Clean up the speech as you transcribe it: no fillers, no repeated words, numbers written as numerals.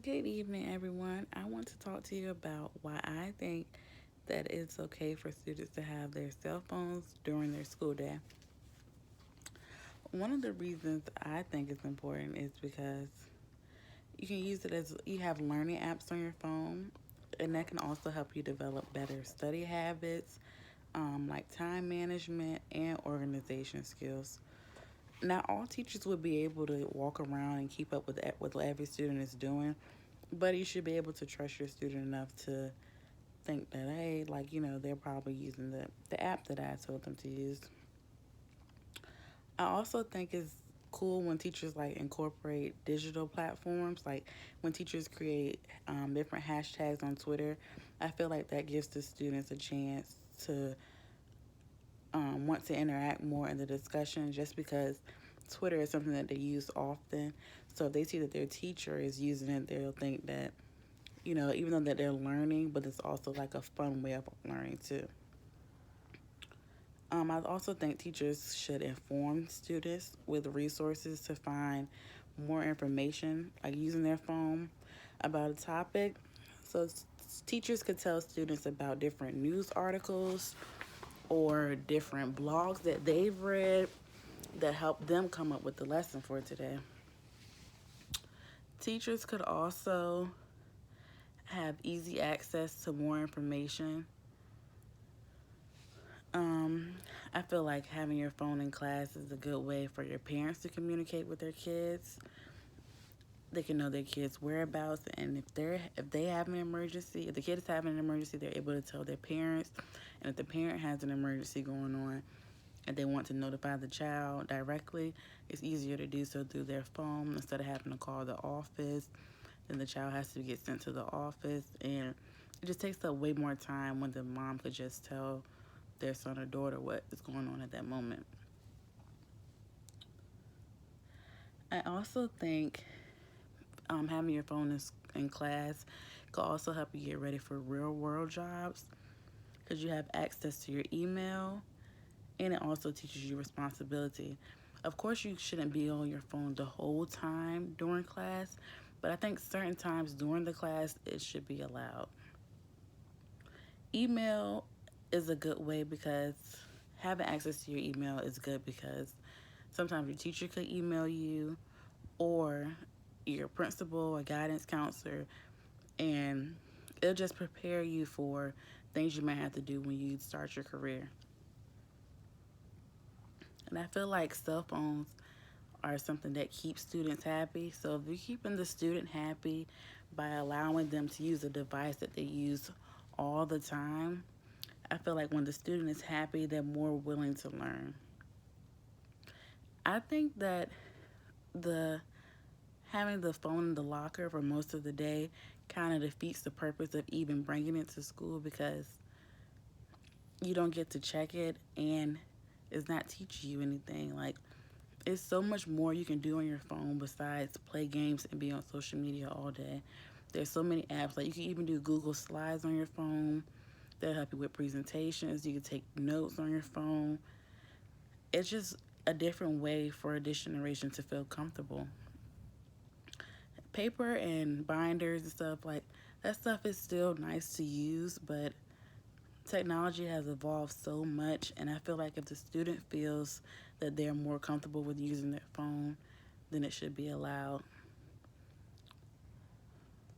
Good evening, everyone. I want to talk to you about why I think that it's okay for students to have their cell phones during their school day. One of the reasons I think it's important is because you can use it as you have learning apps on your phone, and that can also help you develop better study habits, like time management and organization skills. Not all teachers would be able to walk around and keep up with what every student is doing, but you should be able to trust your student enough to think that, hey, they're probably using the app that I told them to use. I also think it's cool when teachers like incorporate digital platforms, like when teachers create different hashtags on Twitter. I feel like that gives the students a chance to want to interact more in the discussion, just because Twitter is something that they use often. So if they see that their teacher is using it, they'll think that, even though that they're learning, but it's also like a fun way of learning too. I also think teachers should inform students with resources to find more information, like using their phone about a topic. So teachers could tell students about different news articles or different blogs that they've read that help them come up with the lesson for today. Teachers could also have easy access to more information. Um, I feel like having your phone in class is a good way for your parents to communicate with their kids. They can know their kids' whereabouts, and if they have an emergency, if the kid is having an emergency, they're able to tell their parents. And if the parent has an emergency going on and they want to notify the child directly, it's easier to do so through their phone instead of having to call the office. Then the child has to get sent to the office, and it just takes up way more time when the mom could just tell their son or daughter what is going on at that moment. I also think having your phone in class could also help you get ready for real world jobs because you have access to your email, and it also teaches you responsibility. Of course, you shouldn't be on your phone the whole time during class, but I think certain times during the class it should be allowed. Email is a good way because having access to your email is good because sometimes your teacher could email you or your principal or guidance counselor, and it'll just prepare you for things you might have to do when you start your career. And I feel like cell phones are something that keeps students happy. So if you're keeping the student happy by allowing them to use a device that they use all the time, I feel like when the student is happy, they're more willing to learn. I think that the having the phone in the locker for most of the day kind of defeats the purpose of even bringing it to school because you don't get to check it and it's not teaching you anything. Like, it's so much more you can do on your phone besides play games and be on social media all day. There's so many apps. Like, you can even do Google Slides on your phone that help you with presentations. You can take notes on your phone. It's just a different way for this generation to feel comfortable. Paper and binders and stuff, like, that stuff is still nice to use, but technology has evolved so much, and I feel like if the student feels that they're more comfortable with using their phone, then it should be allowed.